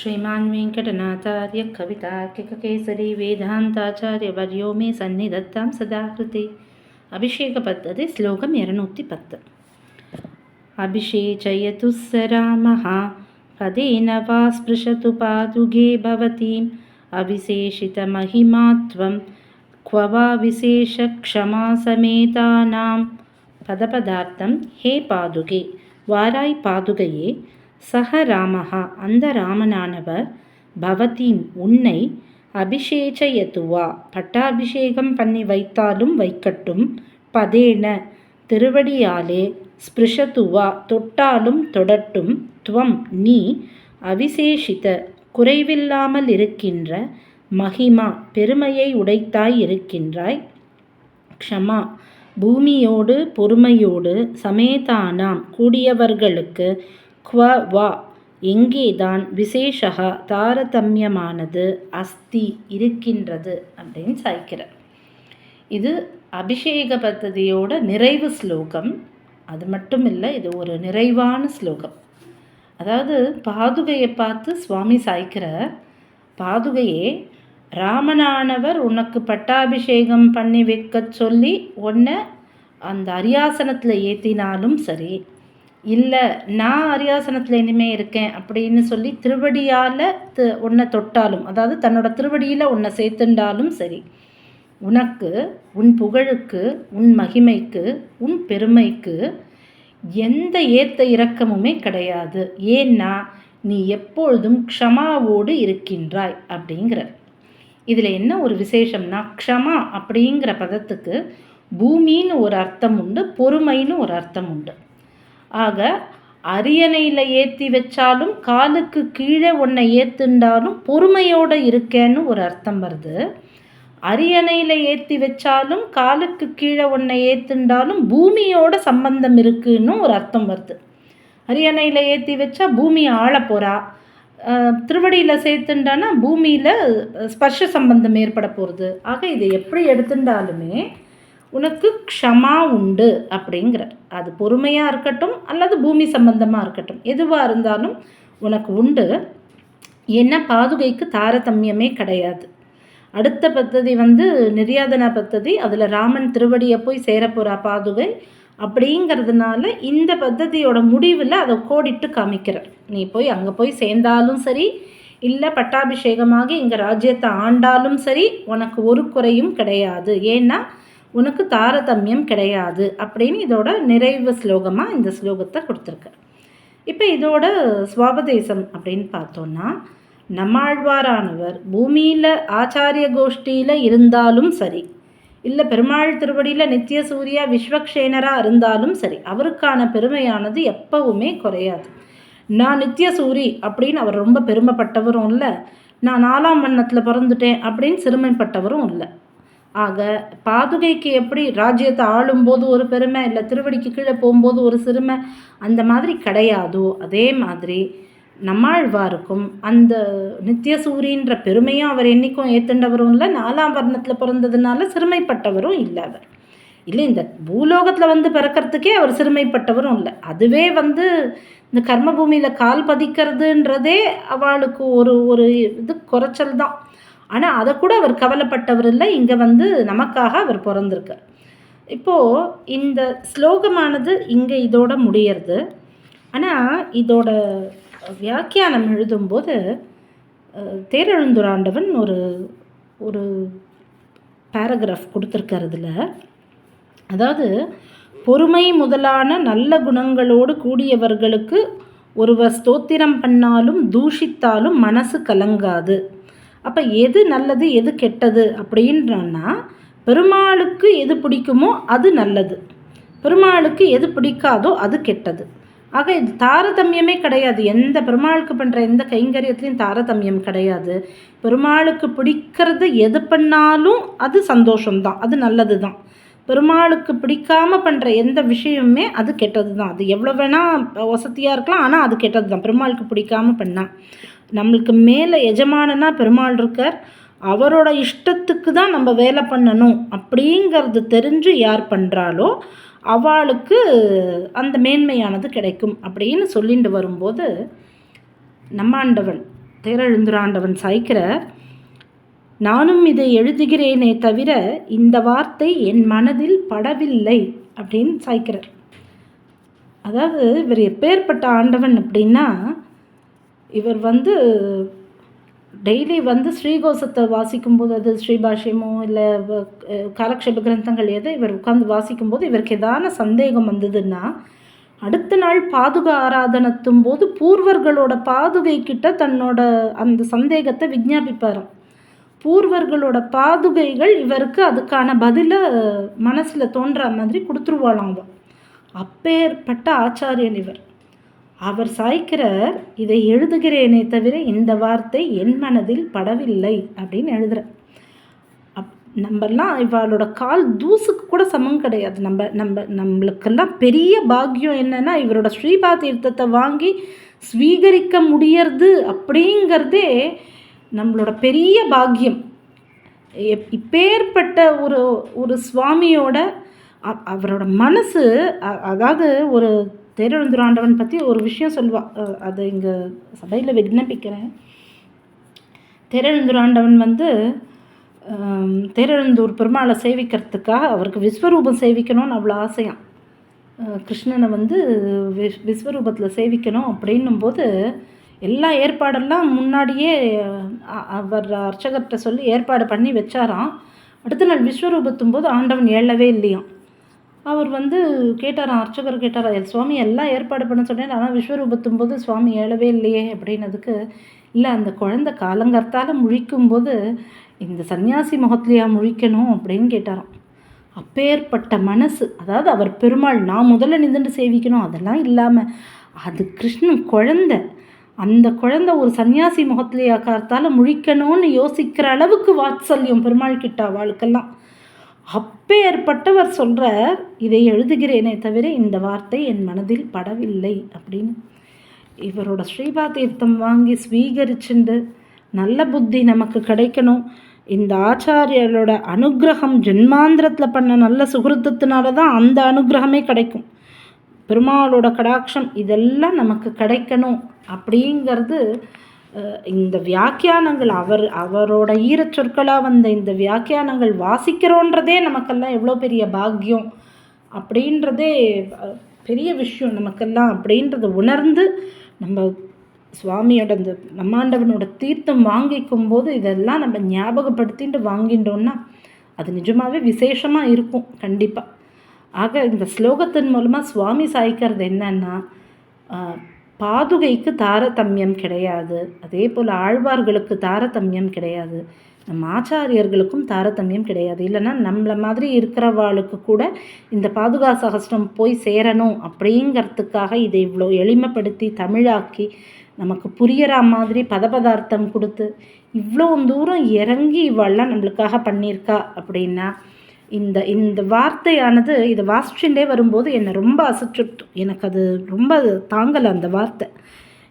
श्रीमान् वेङ्कटनाथार्य कवितार्किककेसरी वेदान्ताचार्यवर्यो मे सन्निधत्तां सदा कृते. अभिषेकपद्धति श्लोकं 210. अभिषेचयतु स रामः पदेन वा स्पृशतु पादुके भवतीम् अविशेषितमहिमात्वं क्व वा विशेषक्षमा समेतानां. பதபதார்த்தம் ஹே பாதுகே, வாராய் பாதுகையே, சஹ ராமஹா அந்த ராமனானவர், பவதீம் உன்னை, அபிஷேச்சயத்துவா பட்டாபிஷேகம் பண்ணி வைத்தாலும் வைக்கட்டும், பதேன திருவடியாலே, ஸ்பிருஷத்துவா தொட்டாலும் தொடட்டும், துவம் நீ, அவிசேஷித குறைவில்லாமல் இருக்கின்ற, மகிமா பெருமையை உடைத்தாய் இருக்கின்றாய், க்ஷமா பூமியோடு பொறுமையோடு, சமேதானாம் கூடியவர்களுக்கு, க்வ வா எங்கேதான், விசேஷகா தாரதமியமானது, அஸ்தி இருக்கின்றது அப்படின்னு சாய்க்கிறார். இது அபிஷேக பദ്ധதியோட நிறைவு ஸ்லோகம். அது மட்டும் இல்லை, இது ஒரு நிறைவான ஸ்லோகம். அதாவது பாதுகையை பார்த்து சுவாமி சாய்க்கிறார், பாதுகையே, ராமனானவர் உனக்கு பட்டாபிஷேகம் பண்ணி வைக்க சொல்லி உன்னை அந்த அரியாசனத்தில் ஏற்றினாலும் சரி, இல்லை நான் அரியாசனத்தில் இனிமேல் இருக்கேன் அப்படின்னு சொல்லி திருவடியால் உன்னை தொட்டாலும், அதாவது தன்னோட திருவடியில் உன்னை சேர்த்துண்டாலும் சரி, உனக்கு உன் புகழுக்கு, உன் மகிமைக்கு, உன் பெருமைக்கு எந்த ஏத்த இறக்கமுமே கிடையாது. ஏன்னா நீ எப்பொழுதும் க்ஷமாவோடு இருக்கின்றாய் அப்படிங்கிற. இதில் என்ன ஒரு விசேஷம்னா, க்ஷமா அப்படிங்கிற பதத்துக்கு பூமின்னு ஒரு அர்த்தம் உண்டு, பொறுமைன்னு ஒரு அர்த்தம் உண்டு. ஆக அரியணையில் ஏற்றி வச்சாலும் காலுக்கு கீழே உன்னை ஏற்றுண்டாலும் பொறுமையோடு இருக்கேன்னு ஒரு அர்த்தம் வருது. அரியணையில் ஏற்றி வச்சாலும் காலுக்கு கீழே உன்னை ஏற்றுண்டாலும் பூமியோட சம்பந்தம் இருக்குன்னு ஒரு அர்த்தம் வருது. அரியணையில் ஏற்றி வச்சா பூமி ஆள போகிறா, திருவடியில் சேர்த்துண்டானா பூமியில் ஸ்பர்ஷ சம்பந்தம் ஏற்பட போகிறது. ஆக இதை எப்படி எடுத்துட்டாலுமே உனக்கு க்ஷமா உண்டு அப்படிங்கிற. அது பொறுமையாக இருக்கட்டும் அல்லது பூமி சம்பந்தமாக இருக்கட்டும், எதுவாக இருந்தாலும் உனக்கு உண்டு. ஏன்னா பாதுகைக்கு தாரதமியமே கிடையாது. அடுத்த பத்ததி நிர்யாதன பத்ததி, அதில் ராமன் திருவடியை போய் சேரப்போகிறா பாதுகை. அப்படிங்கிறதுனால இந்த பத்ததியோட முடிவில் அதை கோடிட்டு காமிக்கிறார். நீ போய் அங்கே போய் சேர்ந்தாலும் சரி, இல்லை பட்டாபிஷேகமாக இங்கே ராஜ்யத்தை ஆண்டாலும் சரி, உனக்கு ஒரு குறையும் கிடையாது. ஏன்னா உனக்கு தாரதமியம் கிடையாது அப்படின்னு இதோட நிறைவு ஸ்லோகமாக இந்த ஸ்லோகத்தை கொடுத்துருக்க. இப்போ இதோட சுவாபதேசம் அப்படின்னு பார்த்தோன்னா, நம்மாழ்வாரானவர் பூமியில் ஆச்சாரிய கோஷ்டியில் இருந்தாலும் சரி, இல்லை பெருமாள் திருவடியில் நித்திய சூரியா விஸ்வக்ஷேனராக இருந்தாலும் சரி, அவருக்கான பெருமையானது எப்பவுமே குறையாது. நான் நித்திய சூரி அப்படின்னு அவர் ரொம்ப பெருமைப்பட்டவரும் இல்லை, நான் 4ஆம் வண்ணத்தில் பிறந்துட்டேன் அப்படின்னு சிறுமைப்பட்டவரும் இல்லை. ஆக பாதுகைக்கு எப்படி ராஜ்யத்தை ஆளும்போது ஒரு பெருமை, இல்லை திருவடிக்கு கீழே போகும்போது ஒரு சிறுமை, அந்த மாதிரி கிடையாதோ அதே மாதிரி நம்மாழ்வாருக்கும் அந்த நித்தியசூரின்ற பெருமையும் அவர் என்றைக்கும் ஏற்றுண்டவரும் இல்லை, 4ஆம் வர்ணத்தில் பிறந்ததுனால சிறுமைப்பட்டவரும் இல்லை. அவர் இல்லை இந்த பூலோகத்தில் பிறக்கிறதுக்கே அவர் சிறுமைப்பட்டவரும் இல்லை. அதுவே இந்த கர்மபூமியில் கால் பதிக்கிறதுன்றதே அவளுக்கு ஒரு இது குறைச்சல் தான். ஆனால் அதை கூட அவர் கவலைப்பட்டவர் இல்லை. இங்கே நமக்காக அவர் பிறந்திருக்கார். இப்போது இந்த ஸ்லோகமானது இங்கே இதோட முடியறது. ஆனால் இதோட வியாக்கியானம் எழுதும்போது தேரெழுந்துராண்டவன் ஒரு பேராகிராஃப் கொடுத்துருக்கிறதுல, அதாவது பொறுமை முதலான நல்ல குணங்களோடு கூடியவர்களுக்கு ஒருவர் ஸ்தோத்திரம் பண்ணாலும் தூஷித்தாலும் மனசு கலங்காது. அப்போ எது நல்லது எது கெட்டது அப்படின்றான்னா, பெருமாளுக்கு எது பிடிக்குமோ அது நல்லது, பெருமாளுக்கு எது பிடிக்காதோ அது கெட்டது. ஆக இது தாரதமியமே கிடையாது. எந்த பெருமாளுக்கு பண்ணுற எந்த கைங்கரியத்துலையும் தாரதமியம் கிடையாது. பெருமாளுக்கு பிடிக்கிறது எது பண்ணாலும் அது சந்தோஷம்தான், அது நல்லது தான். பெருமாளுக்கு பிடிக்காமல் பண்ணுற எந்த விஷயமுமே அது கெட்டது தான். அது எவ்வளோ வேணால் வசதியாக இருக்கலாம், ஆனால் அது கெட்டது தான் பெருமாளுக்கு பிடிக்காமல் பண்ணால். நம்மளுக்கு மேலே எஜமானனா பெருமாள் இருக்கார், அவரோட இஷ்டத்துக்கு தான் நம்ம வேலை பண்ணணும் அப்படிங்கிறது தெரிஞ்சு யார் பண்ணுறாளோ அவளுக்கு அந்த மேன்மையானது கிடைக்கும் அப்படின்னு சொல்லிட்டு வரும்போது, நம்மாண்டவன் தேரெழுந்துராண்டவன் சாய்க்கிற, நானும் இதை எழுதுகிறேனே தவிர இந்த வார்த்தை என் மனதில் படவில்லை அப்படின்னு சாய்க்கிறார். அதாவது இவர் எப்பேற்பட்ட ஆண்டவன் அப்படின்னா, இவர் டெய்லி ஸ்ரீகோசத்தை வாசிக்கும்போது, அது ஸ்ரீபாஷ்யமோ இல்லை காலக்ஷேப கிரந்தங்கள் எதை இவர் உட்காந்து வாசிக்கும்போது இவருக்கு ஏதான சந்தேகம் வந்ததுன்னா, அடுத்த நாள் பாதுகா ஆராதனத்தும் போது பூர்வர்களோட பாதுகை கிட்ட தன்னோட அந்த சந்தேகத்தை விஞ்ஞாபிப்பாராம். பூர்வர்களோட பாதுகைகள் இவருக்கு அதுக்கான பதிலை மனசில் தோன்ற மாதிரி கொடுத்துருவாளாம். அப்பேற்பட்ட ஆச்சாரியன் இவர். அவர் சாய்க்கிறார், இதை எழுதுகிறேனே தவிர இந்த வார்த்தை என் மனதில் படவில்லை அப்படின்னு எழுதுகிறார். நம்மெல்லாம் இவளோட கால் தூசுக்கு கூட சமம் கிடையாது. நம்மளுக்கெல்லாம் பெரிய பாக்கியம் என்னென்னா, இவரோட ஸ்ரீபா தீர்த்தத்தை வாங்கி ஸ்வீகரிக்க முடியறது அப்படிங்கிறதே நம்மளோட பெரிய பாக்கியம். இப்பேற்பட்ட ஒரு சுவாமியோட அவரோட மனசு, அதாவது ஒரு தேரெழுந்துராண்டவன் பற்றி ஒரு விஷயம் சொல்லுவாள், அதை இங்கே சபையில் விண்ணப்பிக்கிறேன். தேரெழுந்துராண்டவன் தேரெழுந்தூர் பெருமாளை சேவிக்கிறதுக்காக அவருக்கு விஸ்வரூபம் சேவிக்கணும்னு அவ்வளோ ஆசையாம். கிருஷ்ணனை விஸ்வரூபத்தில் சேவிக்கணும் அப்படின்னும்போது எல்லா ஏற்பாடெல்லாம் முன்னாடியே அவர் அர்ச்சகர்கிட்ட சொல்லி ஏற்பாடு பண்ணி வச்சாராம். அடுத்த நாள் விஸ்வரூபத்தும் போது ஆண்டவன் எழவே இல்லையாம். அவர் கேட்டாராம், அர்ச்சகர் கேட்டாராம், சுவாமி எல்லாம் ஏற்பாடு பண்ண சொன்னேன், ஆனால் விஸ்வரூபத்தும் போது சுவாமி எழவே இல்லையே அப்படின்னதுக்கு, இல்லை அந்த குழந்தை காலங்கர்த்தால் முழிக்கும்போது இந்த சன்னியாசி முகத்திலையா முழிக்கணும் அப்படின்னு கேட்டாராம். அப்பேற்பட்ட மனசு, அதாவது அவர் பெருமாள் நான் முதல்ல நின்றுட்டு சேவிக்கணும் அதெல்லாம் இல்லாமல், அது கிருஷ்ணன் குழந்தை, அந்த குழந்தை ஒரு சன்னியாசி முகத்திலேயா கார்த்தால் முழிக்கணும்னு யோசிக்கிற அளவுக்கு வாத்சல்யம் பெருமாள் கிட்ட அவளுக்கெல்லாம். அப்பேற்பட்டவர் சொல்கிறார், இதை எழுதுகிறேனே தவிர இந்த வார்த்தை என் மனதில் படவில்லை அப்படின்னு. இவரோட ஸ்ரீபா தீர்த்தம் வாங்கி ஸ்வீகரிச்சுண்டு நல்ல புத்தி நமக்கு கிடைக்கணும். இந்த ஆச்சாரியரோட அனுகிரகம் ஜென்மாந்திரத்தில் பண்ண நல்ல சுகிருத்தத்தினால தான் அந்த அனுகிரகமே கிடைக்கும். பெருமாளோட கடாட்சம் இதெல்லாம் நமக்கு கிடைக்கணும் அப்படிங்கிறது இந்த வியாக்கியானங்கள் அவரோட ஈரச்சொற்களாக இந்த வியாக்கியானங்கள் வாசிக்கிறோன்றதே நமக்கெல்லாம் எவ்வளோ பெரிய பாக்கியம் அப்படின்றதே பெரிய விஷயம் நமக்கெல்லாம். அப்படின்றத உணர்ந்து நம்ம சுவாமியோட இந்த நம்மாண்டவனோட தீர்த்தம் வாங்கிக்கும் போது இதெல்லாம் நம்ம ஞாபகப்படுத்திட்டு வாங்கிட்டோன்னா அது நிஜமாகவே விசேஷமாக இருக்கும் கண்டிப்பாக. ஆக இந்த ஸ்லோகத்தின் மூலமாக சுவாமி சாய்க்கிறது என்னன்னா, பாதுகைக்கு தாரதமியம் கிடையாது, அதே போல் ஆழ்வார்களுக்கு தாரதமியம் கிடையாது, நம்ம ஆச்சாரியர்களுக்கும் தாரதமியம் கிடையாது. இல்லைன்னா நம்மளை மாதிரி இருக்கிறவாளுக்கு கூட இந்த பாதுகா சகஸ்ரம் போய் சேரணும் அப்படிங்கிறதுக்காக இதை இவ்வளோ எளிமைப்படுத்தி தமிழாக்கி நமக்கு புரியற மாதிரி பதார்த்தம் கொடுத்து இவ்வளோ தூரம் இறங்கி இவெல்லாம் நம்மளுக்காக பண்ணியிருக்கா அப்படின்னா, இந்த வார்த்தையானது இதை வாசிச்சுட்டே வரும்போது என்னை ரொம்ப அசைச்சுட்டு, எனக்கு அது ரொம்ப தாங்கலை அந்த வார்த்தை.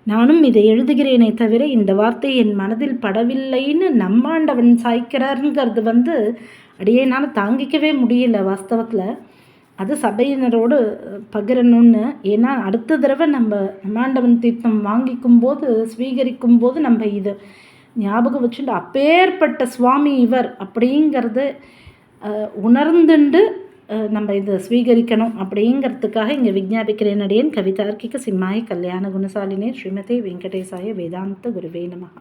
நானும் இதை எழுதுகிறேனே தவிர இந்த வார்த்தை என் மனதில் படவில்லைன்னு நம்மாண்டவன் சாய்க்கிறாருங்கிறது அடியேனால் தாங்கிக்கவே முடியல வாஸ்தவத்தில். அது சபையினரோடு பகிரணும்னு. ஏன்னா அடுத்த தடவை நம்மாண்டவன் தீர்த்தம் வாங்கிக்கும் போது ஸ்வீகரிக்கும் போது நம்ம இதை ஞாபகம் வச்சுட்டு அப்பேற்பட்ட சுவாமி இவர் அப்படிங்கிறது உணர்ந்துண்டு நம்ம இதை ஸ்வீகரிக்கணும் அப்படிங்கிறதுக்காக இங்கே விஞ்ஞாபிக்கிறேன். அடியேன் கவிதார்க்கிக சிம்மாய கல்யாண குணசாலினே ஸ்ரீமதே வெங்கடேசாய வேதாந்த குருவே நமஹ.